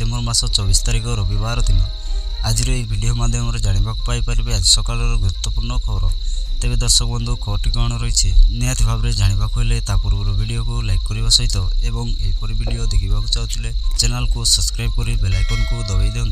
December मास 24 तारिख रविवार दिन आज भिडियो माध्यम जानवाक पाइपर आज सकाल गुरुत्वपूर्ण खबर। तेज दर्शक बंधु खबरटी कौन रही निहाती भाव में जानवाक हेले पूर्व वीडियो को लाइक करने सहित एवं यहपरी वीडियो देखा चाहते चैनल को सब्सक्राइब कर बेल आइकन को दबाई दिखाँ।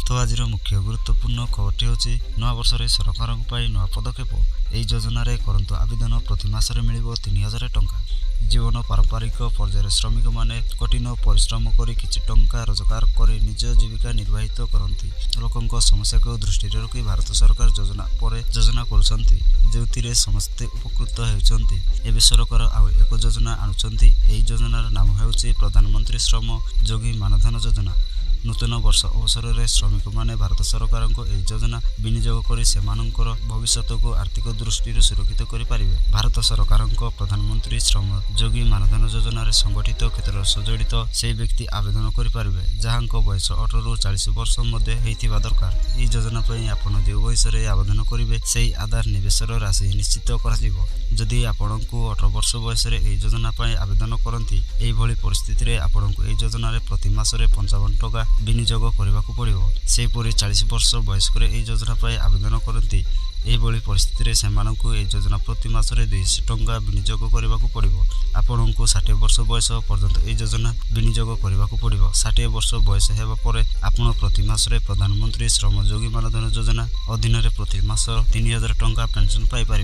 तो आज मुख्य गुरुत्वपूर्ण खबरटी हूँ नवा वर्ष सरकार नवा पदक्षेप। यही योजन करंतु आवेदन प्रति मासरे मिल 3000 टंका। जीवन पारंपरिक पर्यायर श्रमिक माने कठिन परिश्रम करी किछि टंका रोजगार करी निज जीविका निर्वाहित करती लोकों समस्या को दृष्टि रखी भारत सरकार योजना करुछंती जोथिरे समस्ते उपकृत होउछंती। एबे सरकार आउ एक योजना आणुछंती। एही योजनार नाम हेउछि प्रधानमंत्री श्रम योगी मानधन योजना। नूतन वर्ष अवसर में श्रमिक माने भारत सरकार योजना विनियोग कर भविष्य को आर्थिक दृष्टि सुरक्षित करें। भारत सरकार प्रधानमंत्री श्रम योगी मानधन योजन संगठित क्षेत्र जड़ित से व्यक्ति आवेदन करें जहाँ बयस 18 ରୁ 40 वर्ष मध्य होइथिबा दरकार। यह योजना आपण जो बयस आवेदन करेंगे से आधार निवेशर राशि निश्चित जदि आपण को 18 वर्ष बयस योजना आवेदन करती यही परिस्थिति में आपण योजन प्रति मासरे 55 टंका विनियोग करने को पड़ो। सेहीपरि 40 वर्ष बयस्क योजना आवेदन करती यही परिस्थिति में से योजना प्रति मासरे 200 टंका विनियोग करने को पड़ो। आपण को 60 वर्ष बयस पर्यंत यह योजना विनियोग करने को पड़ो। 60 वर्ष बयस होगापर आपण प्रति मासरे प्रधानमंत्री श्रम योगी मानधन योजना अधीन प्रति मास 3000 टंका पेंशन पाइपर।